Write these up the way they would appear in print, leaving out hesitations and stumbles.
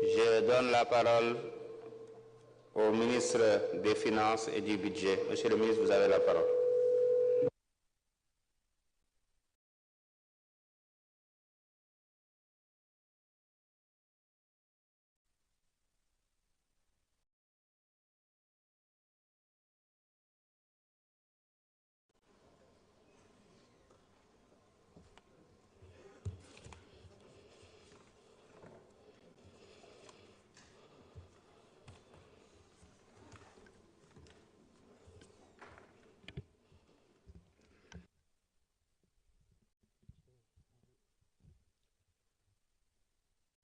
Je donne la parole au ministre des Finances et du Budget. Monsieur le ministre, vous avez la parole.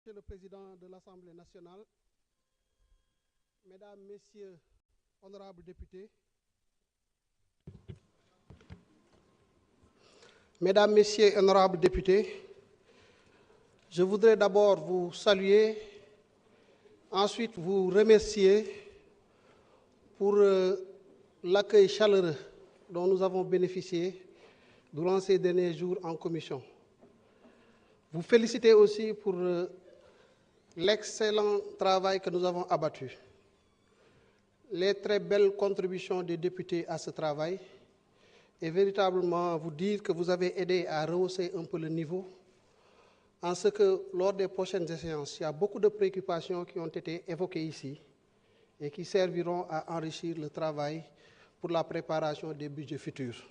Monsieur le Président de l'Assemblée nationale, Mesdames, Messieurs, honorables députés, Mesdames, Messieurs, honorables députés, je voudrais d'abord vous saluer, ensuite vous remercier pour l'accueil chaleureux dont nous avons bénéficié durant ces derniers jours en commission. Vous féliciter aussi pour l'excellent travail que nous avons abattu, les très belles contributions des députés à ce travail, et véritablement vous dire que vous avez aidé à rehausser un peu le niveau, en ce que lors des prochaines échéances, il y a beaucoup de préoccupations qui ont été évoquées ici et qui serviront à enrichir le travail pour la préparation des budgets futurs.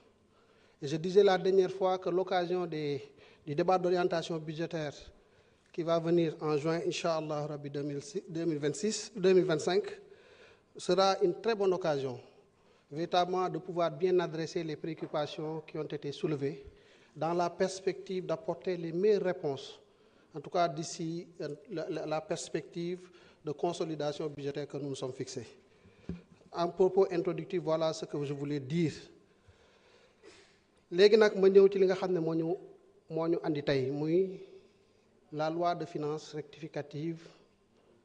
Et je disais la dernière fois que l'occasion du débat d'orientation budgétaire qui va venir en juin, Inch'Allah, Rabbi 2025, sera une très bonne occasion, véritablement, de pouvoir bien adresser les préoccupations qui ont été soulevées dans la perspective d'apporter les meilleures réponses, en tout cas d'ici la perspective de consolidation budgétaire que nous nous sommes fixés. En propos introductif, voilà ce que je voulais dire. Léegi nag ma ñëw ci li nga xam ne moo ñu andi tey muy la loi de finances rectificative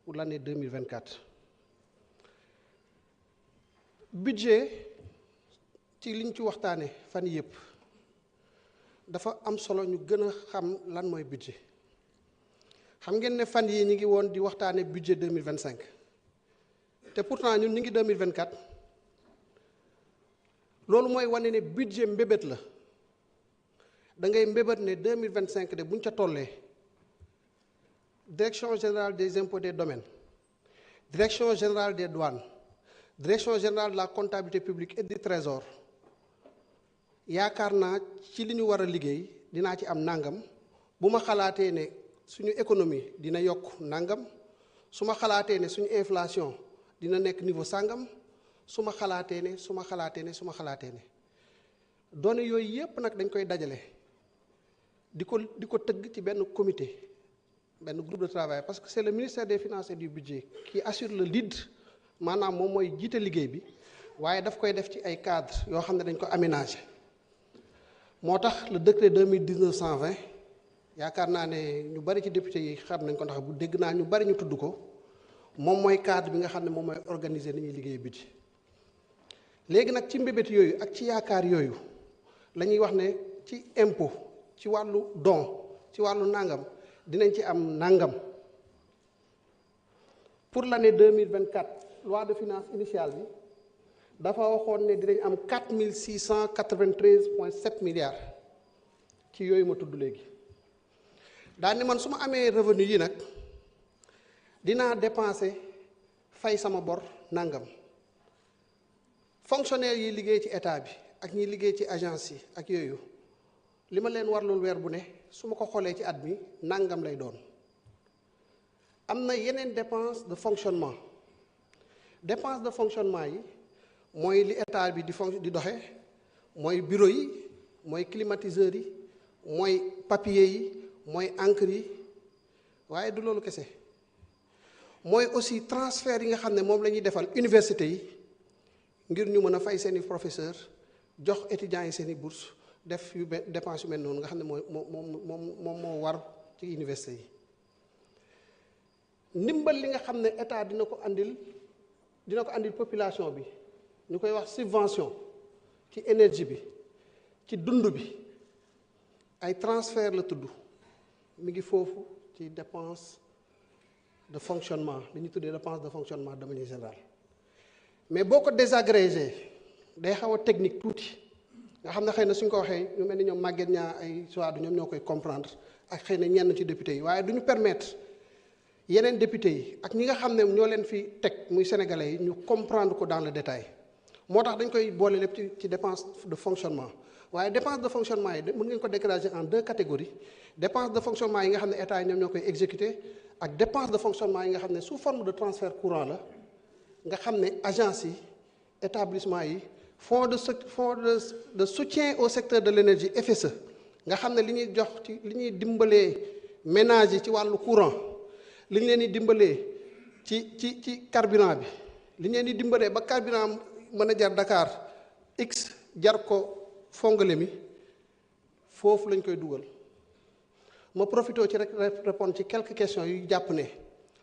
pour l'année 2024. Budget ci liñ ci waxtaane fan yëpp dafa am solo ñu gën a xam lan mooy budget. Xam ngeen ne fan yi ñi ngi woon di waxtaane budget 2025 te pourtant ñun ñi ngi 2024 loolu mooy wane ne budget mbébét la da ngay mbébét ne 2025 de buñ ca tollee direction générale des impôts et des domaines, direction générale des douanes, direction générale de la comptabilité publique et du trésor yaakaar naa ci li ñu war a liggéey dinaa ci am nangam bu ma xalaatee ne suñu économie dina yokk nangam su ma xalaatee ne suñu inflation dina nekk niveau sàngam su ma xalaatee ne données yooyu yépp nag dañ koy dajale di ko tëgg ci benn comité, benn groupe de travail, parce que c'est le ministère des Finances et du Budget qui assure le lead, maanaam moom mooy jiite liggéey bi waaye daf koy def ci ay cadres yoo xam ne dañ ko aménager. moo tax le décret 2019-120 yaakaar naa ne ñu bari ci député yi xam nañ ko ndax bu dégg naa ñu bari ñu tudd ko moom mooy cadre bi nga xam ne moom mooy organiser ni ñuy liggéey budget. léegi nag ci mbébét yooyu ak ci yaakaar yooyu la ñuy wax ne ci impôt ci wàllu don ci wàllu nangam dinañ ci am nangam. Pour l'année 2024 loi de finances initiale bi dafa waxoon ne dinañ am 4693,7 milliards ci yooyu ma tudd léegi daal ni man su ma amee revenu yi nag dinaa dépenser fay sama bor nangam. Fonctionnaires yi liggéey ci état bi ak ñi liggéey ci agence yi ak yooyu li ma leen warlul weer bu ne su ma ko xoolee ci at mi nangam lay doon. am na yeneen dépense de fonctionnement yi mooy li état bi di doxe mooy bureau yi mooy climatiseurs yi mooy papier yi mooy encre yi waaye du loolu kese mooy aussi transfert yi nga xam ne moom la ñuy defal université yi ngir ñu mën a fay seeni professeur jox étudiants yi seeni bourse def yu dépense yu mel noonu nga xam ne moom moo war ci université yi. ndimbal li nga xam ne état dina ko andil population bi ñu koy wax subvention ci énergie bi ci dund bi ay transfert la tudd mi ngi foofu ci dépense de fonctionnement li ñu tuddee dépense de fonctionnement de manière générale mais boo ko désagrégé day xaw a technique tuuti nga xam ne xëy na suñ ko waxee ñu mel ni ñoom Maguette ñaa ay soit ñoom ñoo koy comprendre ak xëy na ñenn ci député yi waaye du ñu permettre yeneen député yi ak ñi nga xam ne ñoo leen fi teg muy sénégalais yi ñu comprendre ko dans le détail moo tax dañ koy boole lépp ci dépense de fonctionnement waaye dépense de fonctionnement yi mën ngeen ko dégager en deux catégories dépense de fonctionnement yi nga xam ne état yi ñoom ñoo koy exécuter ak dépense de fonctionnement yi nga xam ne sous forme de transfert courant la nga xam ne agence yi établissement yi fonds de soutien au secteur de l'énergie FSE nga xam ne li ñuy jox ci li ñuy dimbalee ménages yi ci wàllu courant li ñu leen di dimbalee ci carburant bi li ñu leen di dimbalee ba carburant mën a jar Dakar x jar ko Fongolemi foofu lañ koy dugal ma profité ci rek répondre ci quelques questions yu jàpp ne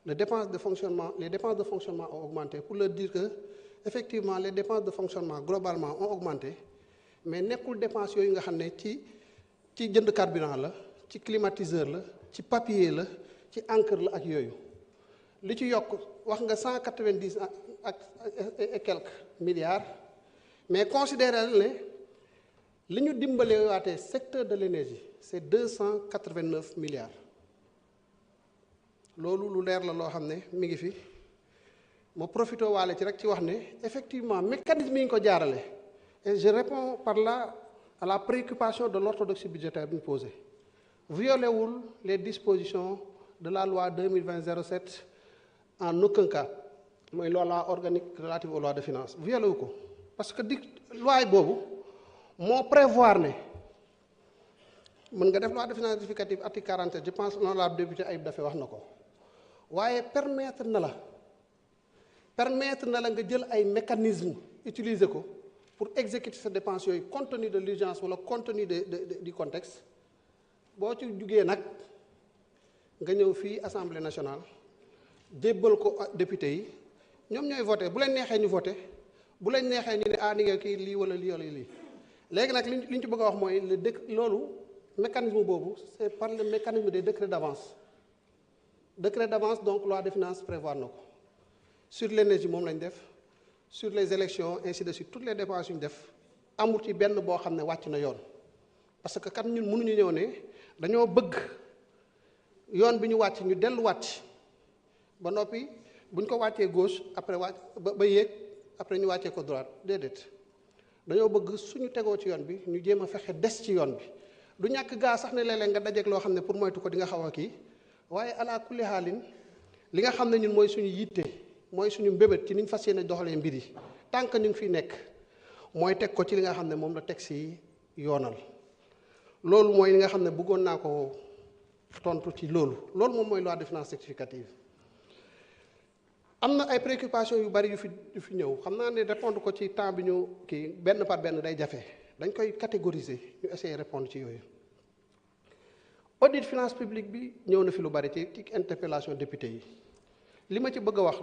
les dépenses de fonctionnement ont augmenté pour leur dire que effectivement les dépenses de fonctionnement globalement ont augmenté mais nekkul dépenses yooyu nga xam ne ci jënd carburant la ci climatiseur la ci papier la ci encre la ak yooyu li ci yokk wax nga 190 ak et quelques milliards mais considérez ne li ñu dimbalee waatee secteur de l'énergie c'est 289 milliards loolu lu leer la loo xam ne mi ngi fi ma profité waale ci rek ci wax ne effectivement mécanisme yi ñu ko jaarale et je réponds par là à la préoccupation de l'orthodoxie budgétaire bi ñu posé violé wul les dispositions de la loi 2020-07 en aucun cas mooy loi organique relative aux lois de finances violé wu ko parce que loi boobu moo prévoir ne mën nga def loi de finances rectificative article 47 je pense l'honorable député Ayib Daffé wax na ko waaye permettre na la nga jël ay mécanismes utiliser ko pour exécuter sa dépense yooyu compte tenu de l'urgence wala compte tenu du contexte boo ci jugee nag nga ñëw fii assemblée nationale jébbal ko député yi ñoom ñooy voté bu leen neexee ñu voté bu leen neexee ñu ne ni nga kii lii wala lii wala lii léegi nag li ñu ci bëgg a wax mooy loolu mécanisme boobu c'est par le mécanisme des décrets d'avance donc loi de finances prévoir na ko sur l'énergie moom lañ def sur les élections ainsi de suite toutes les dépenses yu ñu def amul ci benn boo xam ne wàcc na yoon parce que kat ñun mënuñu ñëw ne dañoo bëgg yoon bi ñu wàcc ñu delluwaat ba noppi bu ñu ko wàccee gauche après wàcc ba yéeg après ñu wàccee ko droite déedéet dañoo bëgg suñu tegoo ci yoon bi ñu jéem a fexe des ci yoon bi du ñàkk gaa sax ne léeg-léeg nga dajeeg loo xam ne pour moytu ko di nga xaw a kii waaye ala kulli xaalin li nga xam ne ñun mooy suñu yitte mooy suñu mbébét ci niñ fas yéene doxalee mbir yi tant que ñu ngi fiy nekk mooy teg ko ci li nga xam ne moom la teg si yoonal loolu mooy li nga xam ne bëggoon naa ko tontu ci loolu moom mooy loi de finances rectificative am na ay préoccupations yu bari yu fi ñëw xam naa ne répondre ko ci temps bi ñu kii benn par benn day jafe dañ koy catégoriser ñu essayer répondre ci yooyu audit finance publique bi ñëw na fi lu bari ci interpellation député yi li ma ci bëgg a wax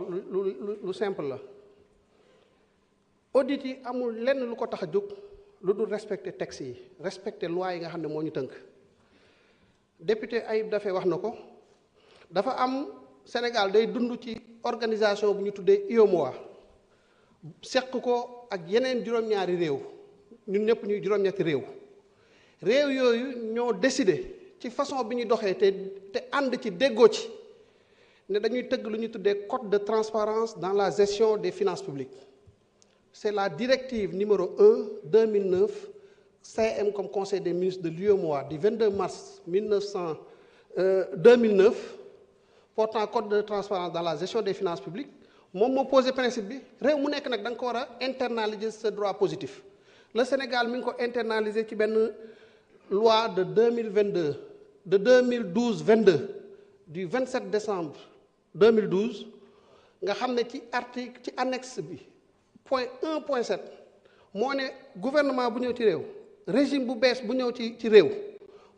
lu simple la audit yi amul lenn lu ko tax a jóg lu dul respecter textes yi respecter loi yi nga xam ne moo ñu tënk député Ayib Daffé wax na ko dafa am Sénégal day dund ci organisation bu ñu tuddee UEMOA seq ko ak yeneen juróom-ñaari réew ñun ñëpp ñuy juróom-ñetti réew yooyu ñoo décidé ci façon bi ñuy doxee te ànd ci déggoo ci ne dañuy tëgg lu ñuy tuddee code de transparence dans la gestion des finances publiques c'est la directive numéro 1/2009 CM comme conseil des ministres de l'UEMOA du 22 mars 2009 portant code de transparence dans la gestion des finances publiques moom moo posé principe bi réew mu nekk nag da nga ko war a internaliser ce droit positif le Sénégal mi ngi ko internaliser ci benn loi de 2012-22 du 27 décembre 2012 nga xam ne ci article ci annexe bi point 1.7 moo ne gouvernement bu ñëw ci réew régime bu bees bu ñëw ci réew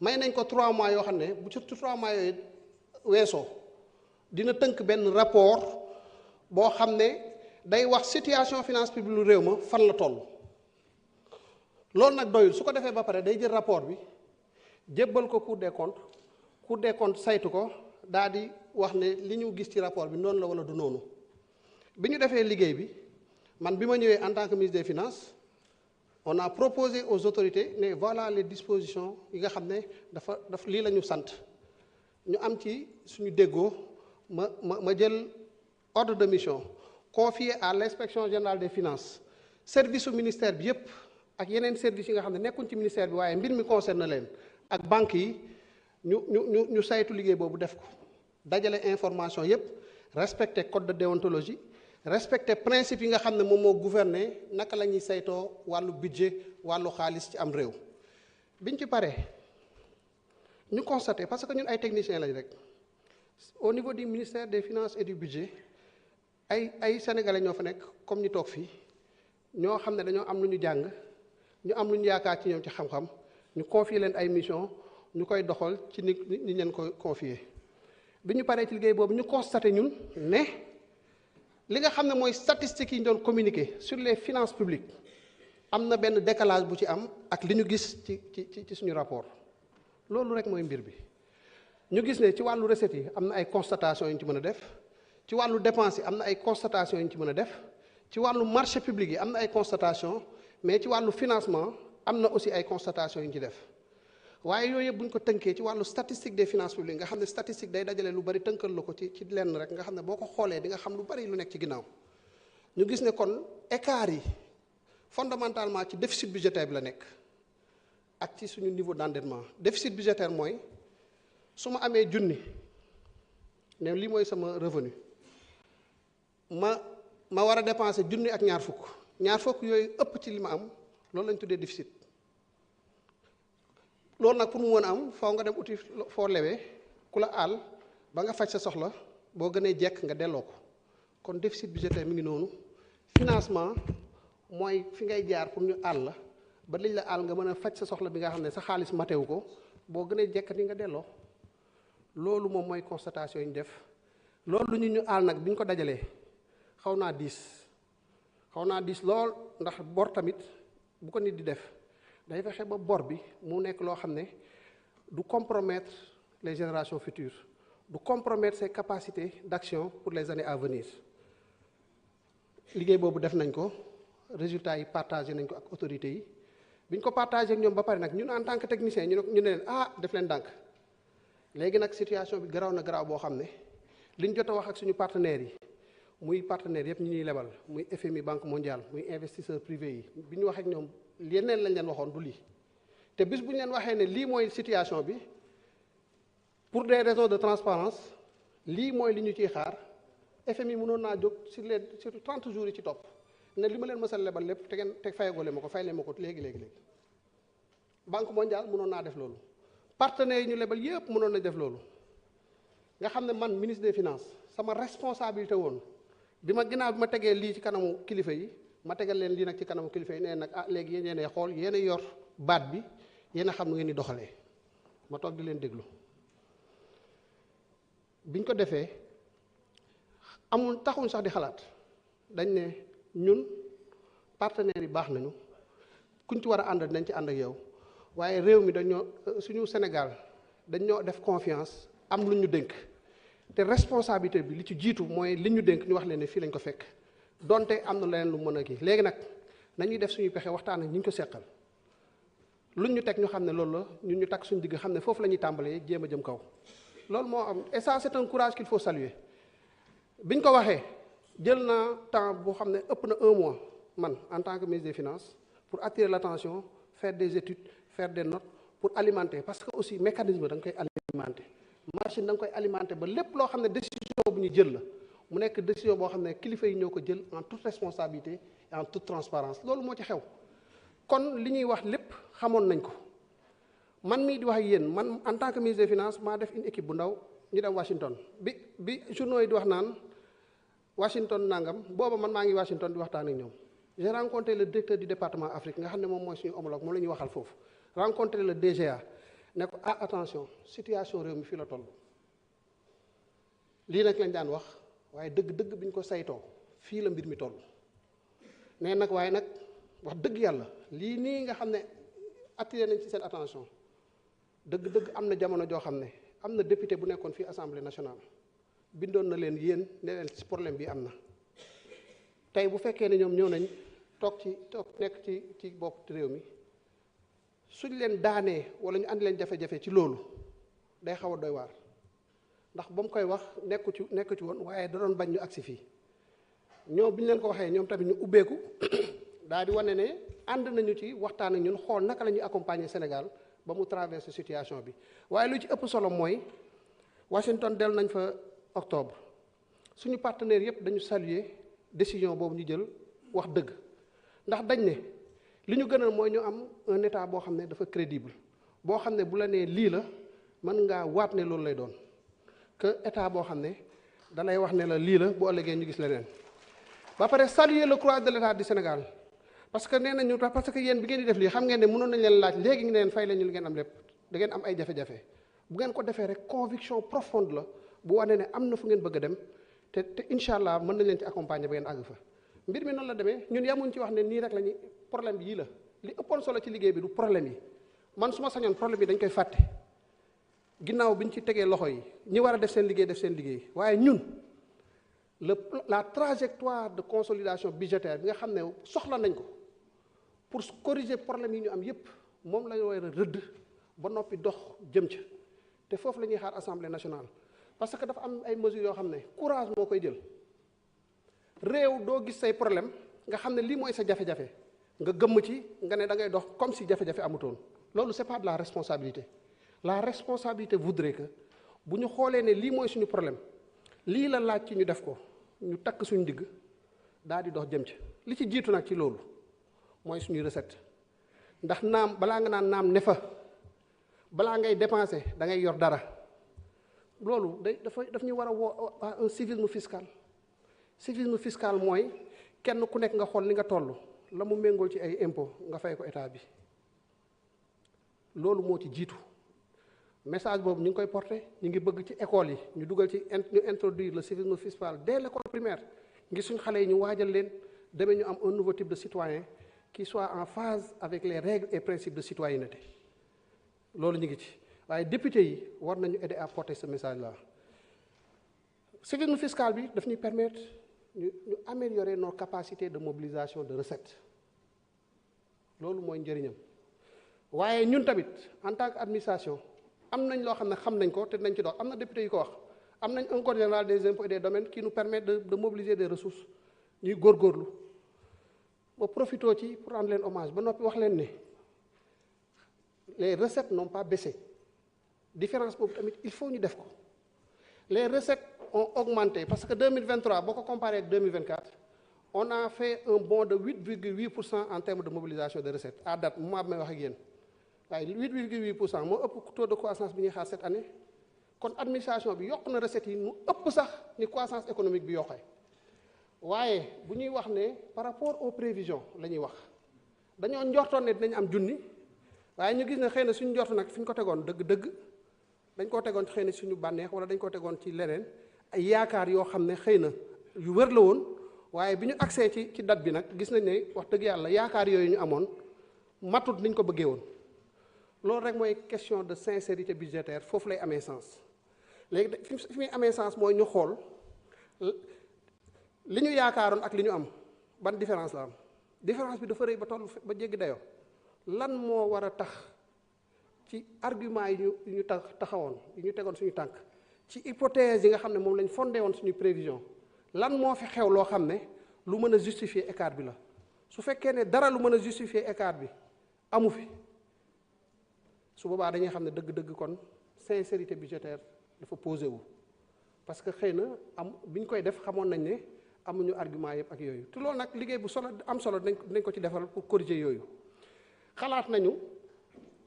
may nañ ko 3 mois yoo xam ne bu ci 3 mois yooyu weesoo dina tënk benn rapport boo xam ne day wax situation finance publique lu réew ma fan la toll loolu nag doyul su ko defee ba pare day jël rapport bi jébbal ko Cour des comptes saytu ko daa di wax ne li ñu gis ci rapport bi noonu la wala du noonu bi ñu defee liggéey bi man bi ma ñëwee en tant que ministre des finances on a proposé aux autorités ne voilà les dispositions yi nga xam ne dafa lii la ñu sant ñu am ci suñu déggoo ma jël ordre de mission confié à l'inspection générale des finances service su ministère bi yépp ak yeneen services yi nga xam ne nekkuñ ci ministère bi waaye mbir mi concerne leen ak banques yi ñu saytu liggéey boobu def ko dajale information yépp respecter code de déontologie respecter principe yi nga xam ne moom moo gouverner naka la ñuy saytoo wàllu budget wàllu xaalis ci am réew biñ ci paree ñu constaté parce que ñun ay techniciens lañ rek au niveau du ministère des finances et du budget ay sénégalais ñoo fa nekk comme ñu toog fii ñoo xam ne dañoo am lu ñu jàng ñu am lu ñu yaakaar ci ñoom ci xam-xam ñu confier leen ay mission ñu koy doxal ci ni leen koy confier bi ñu paree ci liggéey boobu ñu constaté ñun ne li nga xam ne mooy statistiques yi ñu doon communiquer sur les finances publiques am na benn décalage bu ci am ak li ñu gis ci suñu rapport loolu rek mooy mbir bi ñu gis ne ci wàllu recettes yi am na ay constatations yu ñu ci mën a def ci wàllu dépenses yi am na ay constatations yu ñu ci mën a def ci wàllu marché public yi am na ay constatations mais ci wàllu financement am na aussi ay constatations yu ñu ci def waaye yooyu yëpp bu ñu ko tënkee ci wàllu statistique des finances publiques nga xam ne statistique day dajale lu bari tënkal la ko ci lenn rek nga xam ne boo ko xoolee di nga xam lu bari lu nekk ci ginnaaw ñu gis ne kon écart yi fondamentalement ci déficit budgétaire bi la nekk ak ci suñu niveau d'endettement déficit budgétaire mooy su ma amee junni ne lii mooy sama revenu ma war a dépenser junni ak ñaar fukk yooyu ëpp ci li ma am loolu lañ tuddee déficit loolu nag pour mu mën a am faw nga dem uti foo lewee ku la àll ba nga faj sa soxla boo gënee jekk nga delloo ko kon déficit budgétaire mi ngi noonu financement mooy fi ngay jaar pour ñu àll la ba liñ la àll nga mën a faj sa soxla bi nga xam ne sa xaalis matewu ko boo gënee jekk ni nga delloo loolu moom mooy constatation yi ñu def loolu lu ñu àll nag bi ñu ko dajalee xaw naa diis lool ndax bor tamit bu ko nit di def day fexe ba bor bi mu nekk loo xam ne du compromettre les générations futures du compromettre ses capacités d'action pour les années à venir liggéey boobu def nañ ko résultats yi partagé nañ ko ak autorités yi bi ñu ko partagé ak ñoom ba pare nag ñun en tant que technicien ñu ne leen def leen dànk léegi nag situation bi garaaw na garaaw boo xam ne liñ jot a wax ak suñu partenaires yi muy partenaires yëpp ñi ñuy lebal muy FMI Banque mondiale muy investisseurs privés yi bi ñu wax ak ñoom yeneen lañ leen waxoon du lii te bis bu ñu leen waxee ne lii mooy situation bi pour des raisons de transparence lii mooy li ñu ciy xaar FMI mënoon naa jóg sur 30 jours yi ci topp ne li ma leen mësal lebal lépp te fayagoo leen ma ko fay leen ma ko léegi Banque mondiale mënoon naa def loolu partenaires yi ñu lebal yëpp mënoon na def loolu nga xam ne man ministre des finances sama responsabilité woon bi ma tegee lii ci kanamu kilifa yi ma tegal leen lii nag ci kanamu kilifa yi nee nag léegi yéen a xool yéen a yor baat bi yéen a xam nu ngeen di doxalee ma toog di leen déglu biñ ko defee taxuñ sax di xalaat dañ ne ñun partenaires yi baax nañu kuñ ci war a ànd dinañ ci ànd ak yow waaye réew mi suñu Sénégal dañoo def confiance am lu ñu dénk te responsabilité bi li ci jiitu mooy li ñu dénk ñu wax leen ne fii lañ ko fekk donte am na leneen lu mën a kii léegi nag nañuy def suñuy pexe waxtaan ak ñi ñu ko seqal luñ ñu teg ñu xam ne loolu la ñun ñu takk suñu digg xam ne foofu la ñuy tàmbalee jéem a jëm kaw loolu moo am et ça c'est un courage qu'il faut saluer biñ ko waxee jël naa temps boo xam ne ëpp na 1 mois man en tant que ministre des finances pour attirer l'attention faire des études faire des notes pour alimenter parce que aussi mécanisme da nga koy alimenter machine da nga koy alimenter ba lépp loo xam ne décision bu ñu jël la mu nekk décision boo xam ne kilifa yi ñoo ko jël en toute responsabilité et en toute transparence loolu moo ci xew kon li ñuy wax lépp xamoon nañ ko man mii di wax ak yéen man en tant que ministre des finances maa def une équipe bu ndaw ñu dem Washington bi journaux yi di wax naan Washington nangam booba man maa ngi Washington di waxtaan ak ñoom j'ai rencontré le directeur du département Afrique nga xam ne moom mooy suñu homologue moom la ñuy waxal foofu rencontré le DGA ne ko attention situation réew mi fii la toll lii nag lañ daan wax waaye dëgg-dëgg bi ñu ko saytoo fii la mbir mi toll mais nag waaye nag wax dëgg yàlla lii nii nga xam ne attiré nañ ci seen attention dëgg-dëgg am na jamono joo xam ne am na député bu nekkoon fii assemblée nationale bindoon na leen yéen ne leen ci problème bi am na tey bu fekkee ne ñoom ñëw nañ toog nekk ci bopp réew mi suñ leen daanee wala ñu andi leen jafe-jafe ci loolu day xaw a doy waar ndax ba mu koy wax nekku ci woon waaye da doon bañ ñu agsi fii ñoom bi ñu leen ko waxee ñoom tamit ñu ubbeeku daal di wane ne ànd nañu ci waxtaan ak ñun xool naka la ñuy accompagner Sénégal ba mu traverser situation bi waaye lu ci ëpp solo mooy Washington dellu nañ fa octobre suñu partenaires yëpp dañu saluer décision boobu ñu jël wax dëgg ndax dañ ne li ñu gënal mooy ñu am un état boo xam ne dafa crédible boo xam ne bu la nee lii la mën ngaa waat ne loolu lay doon que état boo xam ne da lay wax ne la lii la bu ëllëgee ñu gis leneen ba pare saluer le courage de l'état du Sénégal parce que nee nañu parce que yéen bi ngeen di def lii xam ngeen ne mënoon nañ leen laaj léegi ngi leen fay leen ñu li ngeen am lépp da ngeen am ay jafe-jafe bu ngeen ko defee rek conviction profonde la bu wane ne am na fu ngeen bëgg a dem te incha allah mën nañ leen ci accompagner ba ngeen àgg fa mbir mi noonu la demee ñun yamuñ ci wax ne nii rek la ñuy problème bi yii la li ëppoon solo ci liggéey bi du problème yi man su ma sañoon problème yi dañ koy fàtte ginnaaw bi ñu ci tegee loxo yi ñi war a def seen liggéey waaye ñun la trajectoire de consolidation budgétaire bi nga xam ne soxla nañ ko pour corriger problème yi ñu am yépp moom la ñu war a rëdd ba noppi dox jëm ca te foofu la ñuy xaar assemblée nationale parce que dafa am ay mesures yoo xam ne courage moo koy jël réew doo gis say problème nga xam ne lii mooy sa jafe-jafe nga gëmm ci nga ne da ngay dox comme si jafe-jafe amutoon loolu c'est pas de la responsabilité voudrait que bu ñu xoolee ne lii mooy suñu problème lii la laaj ci ñu def ko ñu takk suñu digg daal di dox jëm ci li ci jiitu nag ci loolu mooy suñuy recette ndax naam balaa nga naan naam ne fa balaa ngay dépenser da ngay yor dara loolu daf ñu war a woo un civisme fiscal mooy kenn ku nekk nga xool li nga toll la mu méngool ci ay impôt nga fay ko état bi loolu moo ci jiitu message boobu ñu ngi koy porter ñu ngi bëgg ci école yi ñu dugal ci ñu introduire le civisme fiscal dès l'école primaire ngir suñu xale yi ñu waajal leen demee ñu am un nouveau type de citoyen qui soit en phase avec les règles et principes de citoyenneté loolu ñu ngi ci waaye député yi war nañu aider à porter ce message là civisme fiscal bi daf ñuy permettre ñu améliorer nos capacités de mobilisation de recettes loolu mooy njëriñam waaye ñun tamit en tant que administration am nañ loo xam ne xam nañ ko te nañ ci dox am na député yu ko wax am nañ un code général des impôts et des domaines qui nous permet de mobiliser des ressources ñuy góorgóorlu ba profitoo ci pour rendre leen hommage ba noppi wax leen ne les recettes n'ont pas baissé différence boobu tamit il faut ñu def ko les recettes ont augmenté parce que 2023 boo ko comparé ak 2024 on a fait un bond de 8,8% en termes de mobilisation de recettes à date moment bi may wax ak yéen waaye 8,8% moo ëpp taux de croissance bi ñuy xaar cette année kon administration bi yokk na recettes yi mu ëpp sax ni croissance économique bi yokkee waaye bu ñuy wax ne par rapport aux prévisions la ñuy wax dañoo njortoon ne dinañ am junni waaye ñu gis ne xëy na suñu njort nag fi ñu ko tegoon dëgg-dëgg dañ koo tegoon xëy na suñu bànneex wala dañ ko tegoon ci leneen ay yaakaar yoo xam ne xëy na yu wër la woon waaye bi ñu accès ci date bi nag gis nañ ne wax dëgg yàlla yaakaar yooyu ñu amoon matut niñ ko bëggee woon loolu rek mooy question de sincérité budgétaire foofu lay amee sens léegi fi muy amee sens mooy ñu xool li ñu yaakaaroon ak li ñu am ban différence la am différence bi dafa rëy ba toll ba jéggi dayoo lan moo war a tax ci argument yi ñu taxawoon yi ñu tegoon suñu tànk ci hypothèse yi nga xam ne moom lañ fondé woon suñu prévision lan moo fi xew loo xam ne lu mën a justifier écart bi la su fekkee ne dara lu mën a justifier écart bi amu fi su boobaa dañuy xam ne dëgg-dëgg kon sincérité budgétaire dafa posé wu parce que xëy na bi ñu koy def xamoon nañ ne amuñu argument yëpp ak yooyu te loolu nag liggéey bu solo am solo dinañ ko ci defal pour corriger yooyu xalaat nañu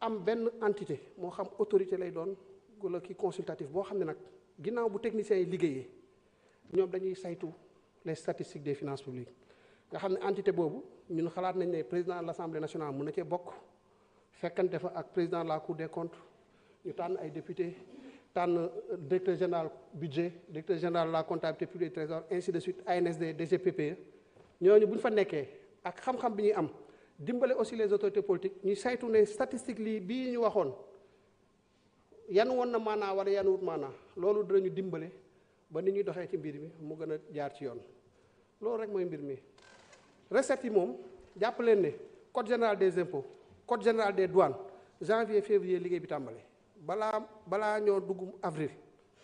am benn entité moo xam autorité lay doon wala kii consultatif boo xam ne nag ginnaaw bu techniciens yi liggéeyee ñoom dañuy saytu les statistiques des finances publiques nga xam ne entité boobu ñun xalaat nañ ne président de l'Assemblée nationale mën na cee bokk fekkante fa ak président de la Cour des comptes ñu tànn ay député tànn directeur général budget directeur général de la comptabilité publique et trésor ainsi de suite ANSD DGPPE ñooñu bu ñu fa nekkee ak xam-xam bi ñuy am dimbale aussi les autorités politiques ñuy saytu ne statistique lii bii ñu waxoon yan woon na maanaa wala yan wut maanaa loolu dinañu dimbale ba ni ñuy doxee ci mbir mi mu gën a jaar ci yoon loolu rek mooy mbir mi. recettes yi moom jàpp leen ne code général des impôts code général des douanes janvier février liggéey bi tàmbale balaa ñoo dugg avril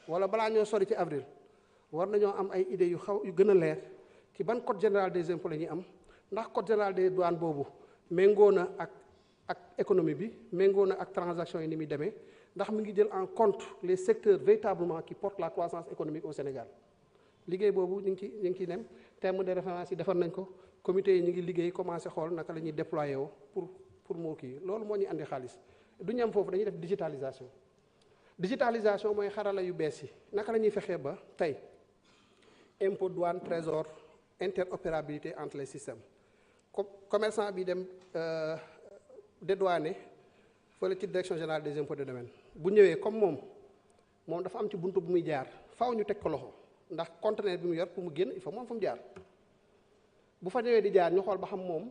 wala balaa ñoo sori ci avril war nañoo am ay idées yu gën a leer ci ban code général des impôts la ñuy am ndax code général des douanes boobu méngoo na ak économie bi méngoo na ak transaction yi ni muy demee ndax mi ngi jël en compte les secteurs véritablement qui portent la croissance économique au Sénégal liggéey boobu ñu ngi ciy dem terme de référence yi defar nañ ko comité yi ñu ngi liggéey commencé xool naka la ñuy déployer woo pour moo kii loolu moo ñuy andi xaalis du ñu am foofu dañuy def digitalisation mooy xarala yu bees yi naka la ñuy fexee ba tey impôt douane trésor interopérabilité entre les systèmes commerçant bi dem dédouané fële ci direction générale des impôts de domaine bu ñëwee comme moom dafa am ci buntu bu muy jaar faaw ñu teg ko loxo ndax conteneur bi mu yor pour mu génn il faut moom fu mu jaar bu fa ñëwee di jaar ñu xool ba xam moom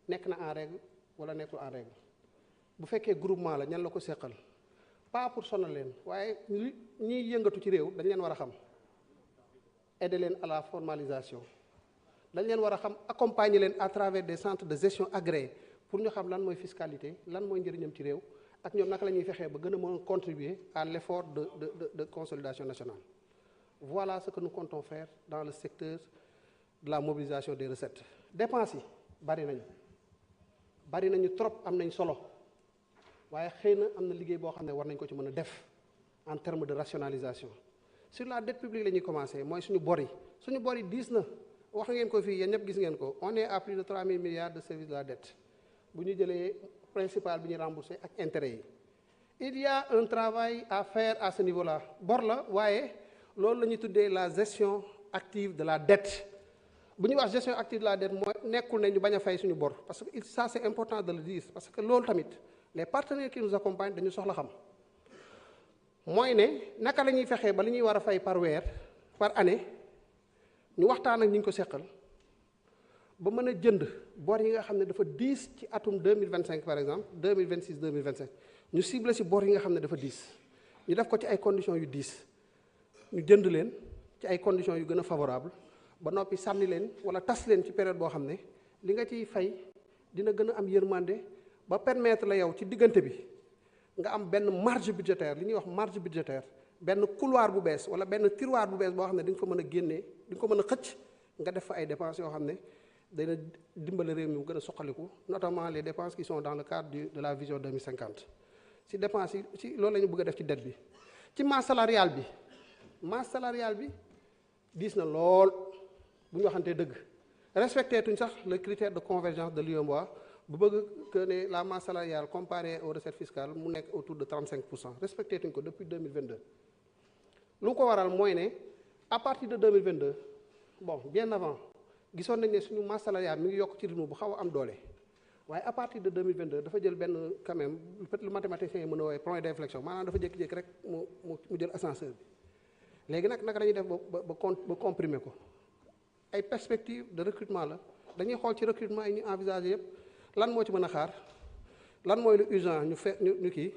nekk na en règle wala nekkul en règle bu fekkee groupement la ñan la ko seqal pas pour sonal leen waaye ñiy yëngatu ci réew dañ leen war a xam aider leen à la formalisation dañ leen war a xam accompagner leen à travers des centres de gestion agréés pour ñu xam lan mooy fiscalité lan mooy njëriñam ci réew ak ñoom naka la ñuy fexee ba gën a mën a contribuer à l'effort de consolidation nationale. Voilà ce que nous comptons faire dans le secteur de la mobilisation des recettes. Dépenses yi bari nañu trop am nañ solo waaye xëy na am na liggéey boo xam ne war nañ ko ci mën a def en termes de rationalisation. Sur la dette publique la ñuy commencer mooy suñu bor yi diis na wax ngeen ko fii yéen ñëpp gis ngeen ko on est à plus de 3 000 milliards de service de la dette bu ñu jëlee principal bi ñu remboursé ak intérêt yi. Il y a un travail à faire à ce niveau-là bor la waaye loolu la ñuy tuddee la gestion active de la dette bu ñuy wax gestion active de la dette mooy nekkul ne ñu bañ a fay suñu bor parce que ça c'est important de le dire parce que loolu tamit les partenaires qui nous accompagnent dañu soxla xam mooy ne naka la ñuy fexee ba li ñuy war a fay par weer par année ñu waxtaan ak ñi ñu ko seqal ba mën a jënd bor yi nga xam ne dafa diis ci atum 2025 par exemple 2026 2027 ñu ciblé ci bor yi nga xam ne dafa diis ñu def ko ci ay conditions yu diis ñu jënd leen ci ay conditions yu gën a favorable ba noppi sànni leen wala tas leen ci période boo xam ne li nga ciy fay dina gën a am yërmande ba permettre la yow ci diggante bi nga am benn marge budgétaire li ñuy wax marge budgétaire benn couloir bu bees wala benn tiroir bu bees boo xam ne di nga ko mën a génnee di nga ko mën a xëcc nga def fa ay dépenses yoo xam ne dana dimbale réew mi mu gën a soqaliku notamment les dépenses qui sont dans le cadre de la vision 2050 ci dépenses yi ci loolu la ñu bëgg a def ci dette bi ci masse salariale bi diis na lool bu ñu waxantee dëgg respecté tuñ sax le critère de convergence de l'UEMOA bu bëgg que ne la masse salariale comparée aux recettes fiscales mu nekk autour de 35% respecté tuñ ko depuis 2022 lu ko waral mooy ne à partir de 2022 bon bien avant gisoon nañ ne suñu masse salariale mi ngi yokk ci rythme bu xaw a am doole waaye à partir de 2022 dafa jël benn quand même peut-être le mathématicien yi mën a woowee point d'inflexion maanaam dafa jékki-jékki rek mu jël ascenseur bi léegi nag naka dañuy def ba comprimer ko ay perspectives de recrutement la dañuy xool ci recrutement yi ñu envisagé yëpp lan moo ci mën a xaar lan mooy lu urgent ñu kii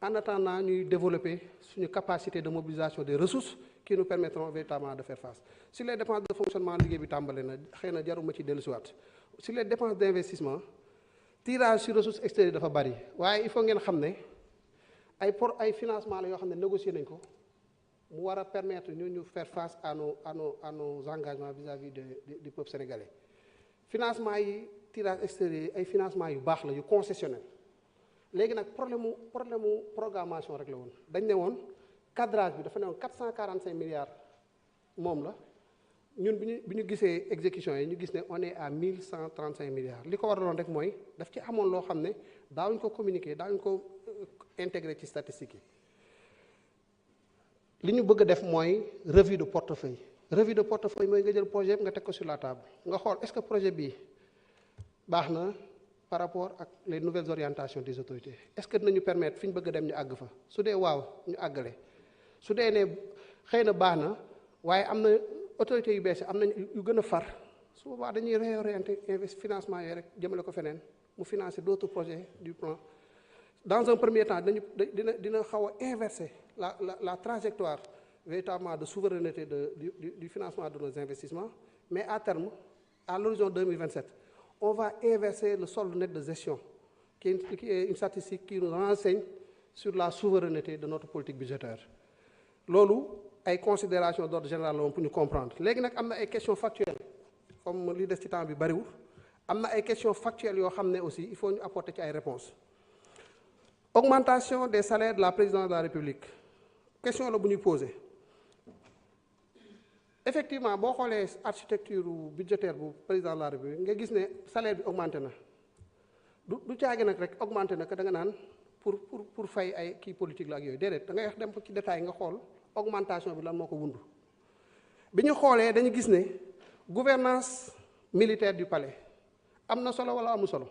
en attendant ñuy développer suñu capacité de mobilisation des ressources qui nous permettront véritablement de faire face sur les dépenses de fonctionnement liggéey bi tàmbale na xëy na jaruma ci dellusiwaat sur les dépenses d'investissement tirage sur ressources extérieures dafa bari waaye il faut ngeen xam ne ay financement la yoo xam ne négocier nañ ko mu war a permettre ñu faire face à nos engagements vis-à-vis du peuple sénégalais financement yi tirage extérieur yi ay financement yu baax la yu concessionnel léegi nag problème mu programmation rek la woon dañ ne woon cadrage bi dafa ne woon 445 milliards moom la ñun bi ñu gisee exécution yi ñu gis ne on est à 1135 milliards li ko waraloon rek mooy daf ci amoon loo xam ne daawuñu ko communiquer daawuñu ko intégrer ci statistiques yi li ñu bëgg a def mooy revue de portefeuille mooy nga jël projet bi nga teg ko sur la table nga xool est-ce que projet bii baax na par rapport ak les nouvelles orientations des autorités est-ce que dinañu permettre fi ñu bëgg a dem ñu àgg fa su dee waaw ñu àggale su dee ne xëy na baax na waaye am na autorités yu bees am nañ yu gën a far su boobaa dañuy réorienter financement yooyu rek jëmale ko feneen mu financer d'autres projets du plan dans un premier temps dina xaw a inverser la trajectoire véritablement de souveraineté du financement de nos investissements, mais à terme, à l'horizon 2027, on va inverser le solde net de gestion, qui est une statistique qui nous renseigne sur la souveraineté de notre politique budgétaire. Loolu ay considérations d'ordre général la pour ñu comprendre léegi nag am na ay questions factuelles comme li des ci temps bi bariwul am na ay questions factuelles yoo xam ne aussi il faut ñu apporter ci ay réponses. Augmentation des salaires de la présidence de la République question la bu ñuy poser effectivement boo xoolee architecture budgétaire bu président de la République nga gis ne salaire bi augmenté na du caagi nag rek augmenté na que da nga naan pour fay ay kii politique la ak yooyu déedéet da ngay wax dem ci détail nga xool augmentation bi lan moo ko wundu bi ñu xoolee dañu gis ne gouvernance militaire du palais am na solo wala amul solo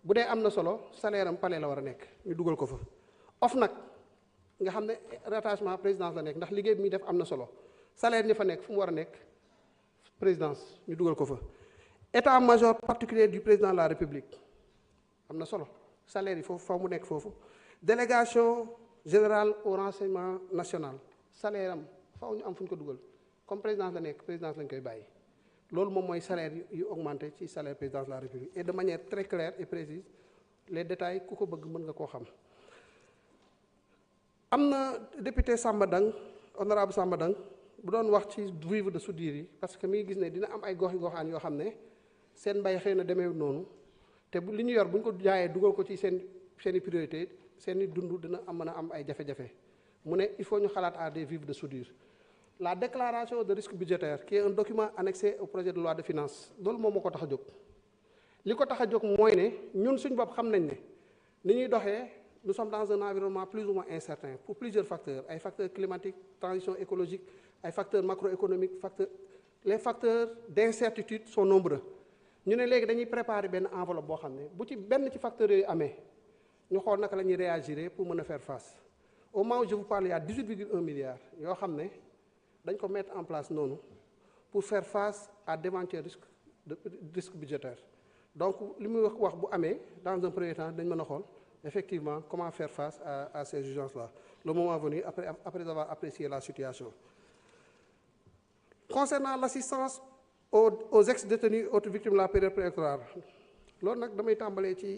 bu dee am na solo salaire am palais la war a nekk ñu dugal ko fa OFNAC nga xam ne rattachement présidence la nekk ndax liggéey bi muy def am na solo salaire ñi fa nekk fu mu war a nekk présidence ñu dugal ko fa état-major particulier du président de la République am na solo salaire yi foofu fa mu nekk foofu délégation générale au renseignement national salaire am faw ñu am fu ñu ko dugal comme présidence la nekk présidence lañ koy bàyyi loolu moom mooy salaire yu augmenté ci salaire présidence de la République et de manière très claire et précise les détails ku ko bëgg mën nga koo xam. am na député Samba Dang honorable Samba Dang bu doon wax ci vivre de soudure yi parce que mi ngi gis ne dina am ay goxaan yoo xam ne seen mbay xëy na demeewul noonu te li ñu yor bu ñu ko jaayee dugal ko ci seeni priorité seeni dund dina mën a am ay jafe-jafe mu ne il faut ñu xalaat à des vivres de soudure. La déclaration de risque budgétaire qui est un document annexé au projet de loi de finances loolu moom moo ko tax a jóg li ko tax a jóg mooy ne ñun suñ bopp xam nañ ne ni ñuy doxee nous sommes dans un environnement plus ou moins incertain pour plusieurs facteurs ay facteurs climatiques transition écologique ay facteurs macroéconomiques les facteurs d'incertitude sont nombreux ñu ne léegi dañuy préparer benn enveloppe boo xam ne bu ci benn ci facteurs yooyu amee ñu xool naka la ñuy réagir pour mën a faire face au moment où je vous parle il y a 18,1 milliards yoo xam ne dañ ko mettre en place noonu pour faire face à d'éventuels risques budgétaires donc li muy wax bu amee dans un premier temps dañ mën a xool effectivement comment faire face à ces urgences-là le moment venu après avoir apprécié la situation. Concernant l'assistance aux ex-détenus autres victimes de la période préélectorale loolu nag damay tàmbalee ci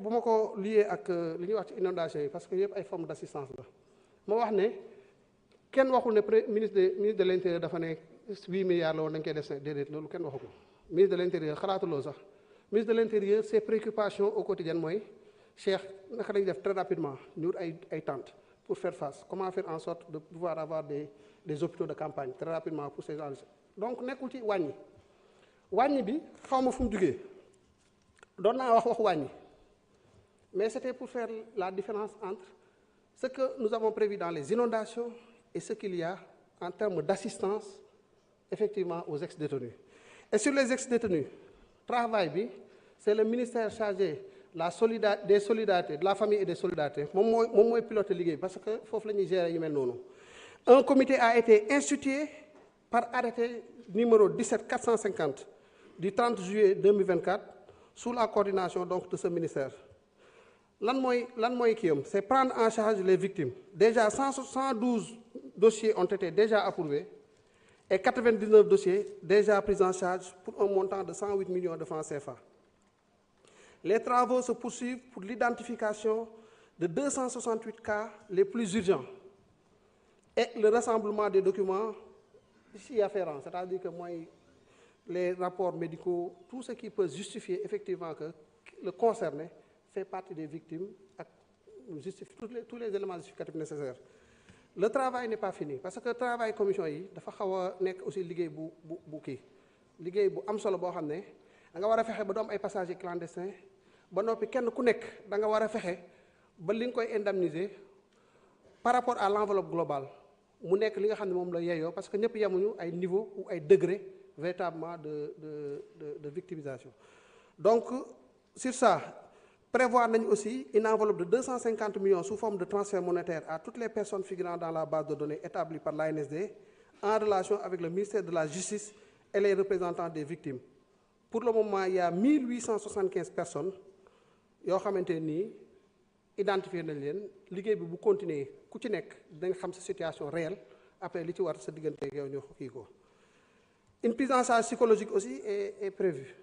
bu ma ko lié ak li ñuy wax ci inondation yi parce que yëpp ay formes d'assistance la ma wax ne kenn waxul ne ministre de l'intérieur dafa ne 8 milliards la woon dañ koy def déedéet loolu kenn waxu ko ministre de l'intérieur xalaatuloo sax ministre de l'intérieur ses préoccupations au quotidien mooy Cheikh naka lañu def très rapidement ñu wut ay tentes pour faire face comment faire en sorte de pouvoir avoir des hôpitaux de campagne très rapidement pour ces gens donc nekkul ci wàññi bi xaw ma fu mu jugee doon naa wax wàññi mais c'était pour faire la différence entre ce que nous avons prévu dans les inondations et ce qu'il y a en termes d'assistance effectivement aux ex-détenus. Et sur les ex-détenus travail bi c'est le ministère chargé des solidarités de la famille et des solidarités moom mooy pilote liggéey parce que foofu la ñuy gérer yu mel noonu. Un comité a été institué par arrêté numéro 17450 du 30 juillet 2024 sous la coordination donc de ce ministère. lan mooy kiyam c'est prendre en charge les victimes déjà 112 dossiers ont été déjà approuvés et 99 dossiers déjà pris en charge pour un montant de 108 millions de francs CFA. Les travaux se poursuivent pour l'identification de 268 cas les plus urgents et le rassemblement des documents ici afférents, c'est-à-dire que mooy les rapports médicaux tout ce qui peut justifier effectivement que le concerné fait partie des victimes ak justifie tous les éléments justificatifs nécessaires. Le travail n'est pas fini parce que travail commission yi dafa xaw a nekk aussi liggéey liggéey bu am solo boo xam ne da nga war a fexe ba doom ay passagers clandestins ba noppi kenn ku nekk da nga war a fexe ba li nga koy indemniser par rapport à l'enveloppe globale mu nekk li nga xam ne moom la yeeyoo parce que ñëpp yemuñu ay niveau ou ay degré véritablement de victimisation. Donc sur ça prévoir nañ aussi une enveloppe de 250 millions sous forme de transfert monétaire à toutes les personnes figurant dans la base de données établie par l'ANSD en relation avec le ministère de la Justice et les représentants des victimes. Pour le moment, il y a 1875 personnes yoo xamante nii identifier nañ leen liggéey bi bu continuer ku ci nekk danga xam sa situation réelle après li ci war sa diggante ak yow ñu kii ko. Une prise en charge psychologique aussi est prévue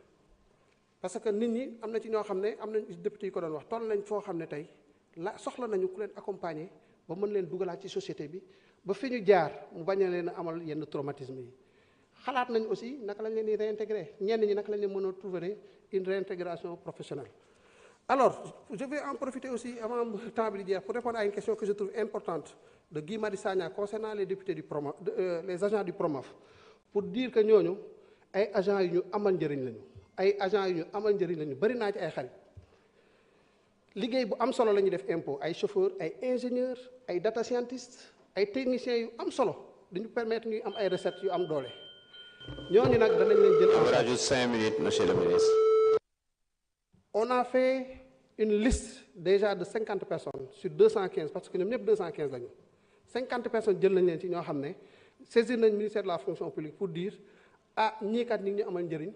parce que nit ñi am na ci ñoo xam ne am nañ député yi ko doon wax toll nañ foo xam ne tey la soxla nañu ku leen accompagner ba mën leen dugalaat ci société bi ba fi ñu jaar mu bañ a leen amal yenn traumatisme yi. xalaat nañ aussi naka lañ leen di réintégrer ñenn ñi naka lañ leen mën a trouver une réintégration professionnelle. Alors je vais en profiter aussi avant le temps bi di jeex pour répondre à une question que je trouve importante de Guy Marius Sagna concernant les députés du PROMAF les agents du PROMAF pour dire que ñooñu ay agents yu ñu amal njëriñ lañu ay agents yu ñu amal njëriñ lañu bari naa ci ay xarit liggéey bu am solo la ñuy def impôt ay chauffeurs ay ingénieurs ay data scientists ay techniciens yu am solo dañu permettre ñuy am ay recettes yu am doole ñooñu nag danañ leen jël. On rajoute 5 minutes, monsieur le ministre. On a fait une liste déjà de 50 personnes sur 215 parce que ñoom ñëpp 215 lañu 50 personnes jël nañ leen ci ñoo xam ne saisir nañ ministère de la fonction publique pour dire ah ñii kat ñi ngi ñu amal njëriñ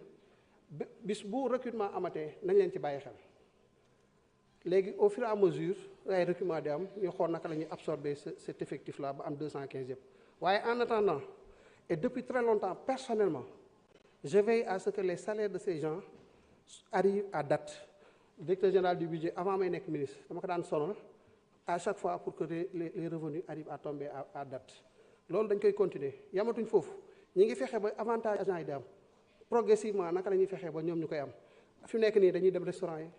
bis bu recrutement amatee nañ leen ci bàyyi xel léegi au fur et à mesure ay recrutement di am ñu xool naka la ñuy absorber cet effectif là ba am 215 yëpp waaye en attendant et depuis très longtemps personnellement je veille à ce que les salaires de ces gens arrivent à date. Directeur général du budget avant may nekk ministre dama ko daan sonal à chaque fois pour que les revenus arrivent à tomber à date loolu dañ koy continuer yamatuñ foofu ñi ngi fexe ba avantage agents yi di am progressivement naka la ñuy fexe ba ñoom ñu koy am fi mu nekk nii dañuy dem restaurant yi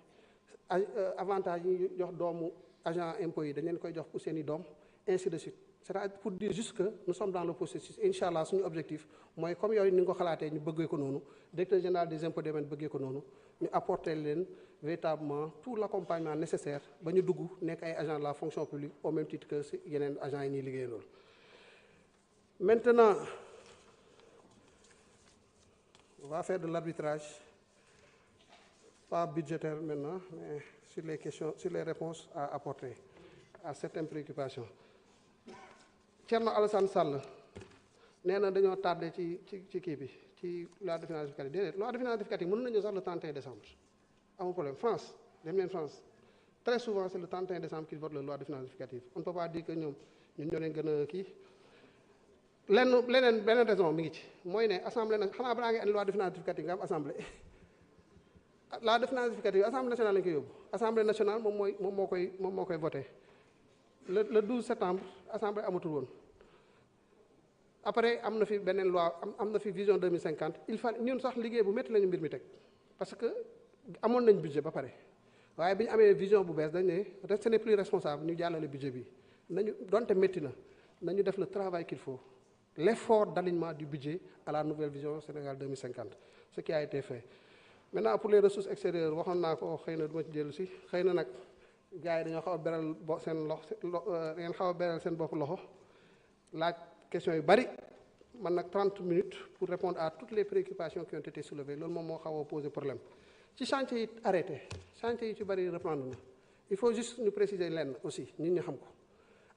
avantage yi jox doomu agent impôt yi dañ leen koy jox pour seen i doom ainsi de suite c'est-à-dire pour dire juste que nous sommes dans le processus incha allah suñu objectif mooy comme yooyu ni nga ko xalaatee ñu bëggee ko noonu directeur général des impôts et domaines bëggee ko noonu ñu apporter leen véritablement tout l'accompagnement nécessaire ba ñu dugg nekk ay agents de la fonction publique au même titre que si yeneen agents yi ñuy liggéey loolu. Maintenant on va faire de l'arbitrage pas budgétaire maintenant mais sur les questions sur les réponses à apporter à certaines préoccupations. Thierno Alassane Sall nee na dañoo tardé ci kii bi ci loi de finances rectificative déedéet loi de finances rectificative mën nañu sax le 31 décembre amul problème France dem leen France très souvent c'est le 31 décembre qu'ils votent la loi de finances rectificative on ne peut pas dire que ñun ñoo leen gën a kii beneen raison mi ngi ci mooy ne assemblée na xanaa balaa nga andi loi de finances rectificative nga am assemblée loi de finances rectificative assemblée nationale lañu koy yóbbu assemblée nationale moom moo koy voté le 12 septembre assemblée amatul woon après am na fi beneen loi am na fi vision 2050 il faut ñun sax liggéey bu métti lañu mbir mi teg parce que amoon nañ budget ba pare waaye bi ñu amee vision bu bees dañ ne ce n'est plus responsable ñu jàllale budget bi nañu donte métti na nañu def le travail qu'il faut l'effort d'alignement du budget à la nouvelle vision Sénégal 2050 ce qui a été fait. Maintenant pour les ressources extérieures waxoon naa ko xëy na du ma ci dellu si xëy na nag gars yi dañoo xaw a beral seen loxo ngeen xaw a beral seen bopp loxo laaj question yu bari man nag 30 minutes pour répondre à toutes les préoccupations qui ont été soulevées loolu moom moo xaw a poser problème ci chantier yi arrêté chantier yi ci bari reprendre na il faut juste ñu préciser lenn aussi nit ñi xam ko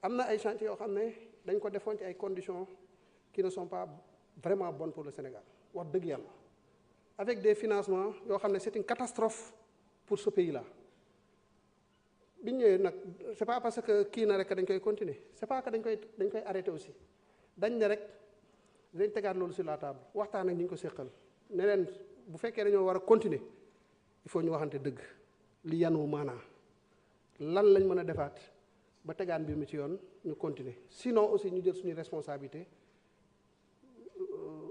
am na ay chantiers yoo xam ne dañ ko defoon ci ay conditions qui ne sont pas vraiment bonnes pour le Sénégal wax dëgg yàlla avec des financements yoo xam ne c'est une catastrophe pour ce pays-là bi ñu ñëwee nag c'est pas parce que kii na rek dañ koy continuer c'est pas que dañ koy arrêter aussi dañ ne rek dañ tegaat loolu sur la table waxtaan ak ñi ñu ko séqal ne leen bu fekkee dañoo war a continuer il faut ñu waxante dëgg li yanu maanaa lan lañ mën a defaat ba tegaan bi mu ci yoon ñu continuer sinon aussi ñu jël suñu responsabilité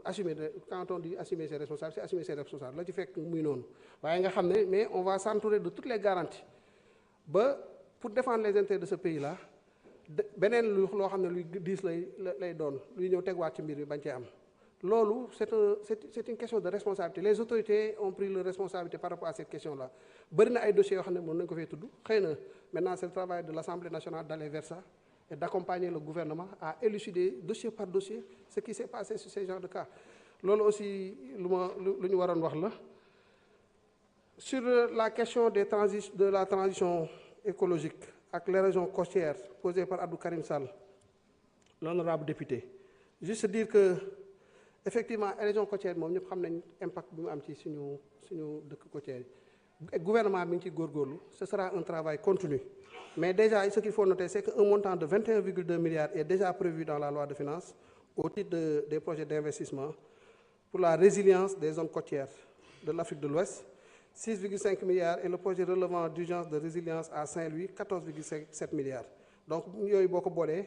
assumer quand on dit assumer ses responsabilités c'est assumer ses responsabilités la ci fekk muy noonu waaye nga xam ne mais on va s'entourer de toutes les garanties ba pour défendre les intérêts de ce pays-là beneen lu loo xam ne luy diis lay doon luy ñëw tegwaat ci mbir mi bañ cee am loolu c'est une question de responsabilité les autorités ont pris leur responsabilité par rapport à cette question-là bëri na ay dossiers yoo xam ne mën nañu ko fee tudd xëy na maintenant c'est le travail de l'Assemblée nationale d'aller vers ça et d'accompagner le gouvernement à élucider dossier par dossier ce qui s'est passé sur ces genres de cas loolu aussi lu ñu waroon wax la sur la question de la transition écologique ak les régions côtières posées par Abdou Karim Sall l'honorable député juste dire que effectivement région côtière moom ñëpp xam nañ impact bi mu am ci suñu dëkk côtière yi gouvernement bi ngi ci góorgóorlu ce sera un travail continu mais déjà ce qu'il faut noter c'est qu'un montant de 21,2 milliards est déjà prévu dans la loi de finances au titre des projets d'investissement pour la résilience des zones côtières de l'Afrique de l'Ouest, 6,5 milliards et le projet relevant d'urgence de résilience à Saint-Louis 14,7 milliards donc yooyu boo ko boolee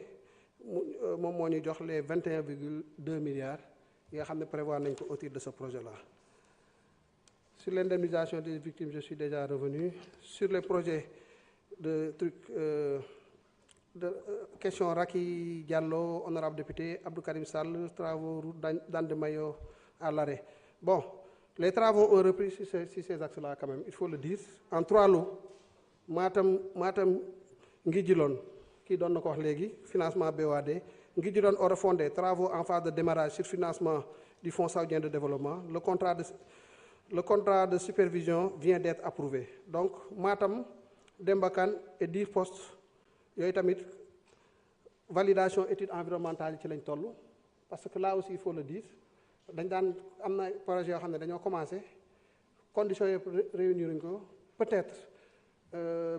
moom moo ñuy jox les 21,2 milliards yi nga xam ne prévoir nañ ko au titre de ce projet-là. Sur l'indemnisation des victimes, je suis déjà revenu. Sur les projets de question Racky Diallo, honorable député, Abdou Karim Sall, travaux route d'Andemayo à l'arrêt. Bon, les travaux ont repris sur ces axes-là quand même, il faut le dire. En 3 lots, Matam Ngidjilon, qui donne encore légui, financement BOAD, Ngidjilon aurait fondé travaux en phase de démarrage sur financement du Fonds saoudien de développement. Le contrat de supervision vient d'être approuvé. Donc, Matam, Dembakan et 10 postes, il y a une validation étude environnementale ci lañ toll parce que là aussi il faut le dire dañ daan am na projet yoo xam ne dañoo commencé conditions yi réunir nañ ko peut-être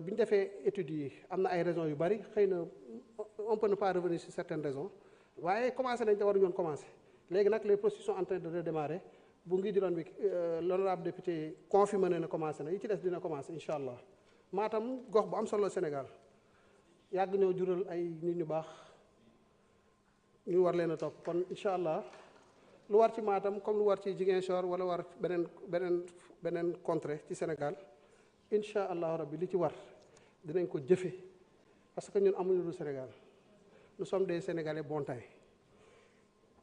bi ñu defee études yi am na ay raisons yu bari xëy na on peut ne pas revenir sur certaines raisons waaye commencé nañ te waruñu woon commencé léegi nag les processus sont en train de redémarrer bu ngi diloon bi l'honorable député confirmé na commencé na yi ci des dina commencé incha allah Matam gox bu am solo Sénégal yàgg ñoo jural ay nit ñu baax ñu war leen a topp kon incha allah lu war ci Matam comme lu war ci Ziguinchor wala war beneen contrée ci Sénégal incha allah rabbi li ci war dinañ ko jëfe parce que ñun amuñu lu Sénégal nous sommes des Sénégalais bon temps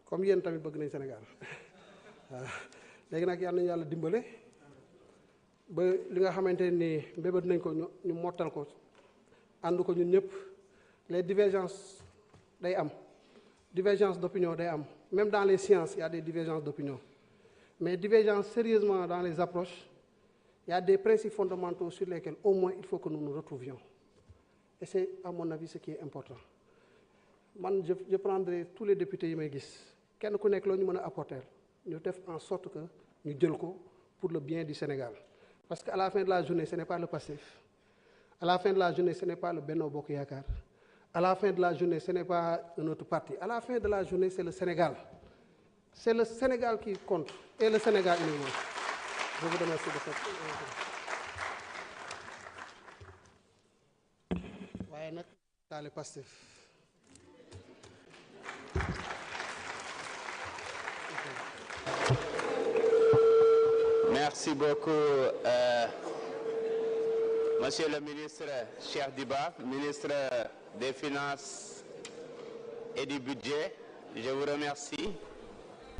comme yéen tamit bëgg nañ Sénégal waaw léegi nag yal nañu yàlla dimbale ba li nga xamante ni mbébét nañ ko ñu mottal ko ànd ko ñun ñëpp les divergences day am divergence d'opinion day am même dans les sciences il y a des divergences d'opinion mais divergence sérieusement dans les approches il y a des principes fondamentaux sur lesquels au moins il faut que nous nous retrouvions et c'est à mon avis ce qui est important man je prendrai tous les députés yi may gis kenn ku nekk loo ñu mën a apporter ñu def en sorte que ñu jël ko pour le bien du Sénégal parce que à la fin de la journée ce n'est pas le Pastef à la fin de la journée ce n'est pas le Benno Bokk Yaakaar à la fin de la journée ce n'est pas un autre parti à la fin de la journée c'est le Sénégal qui compte et le Sénégal uniquement. Je vous remercie de cette waaye nag taale Pastef. Merci beaucoup, Monsieur le ministre Cheikh Diba, ministre des Finances et du Budget. Je vous remercie.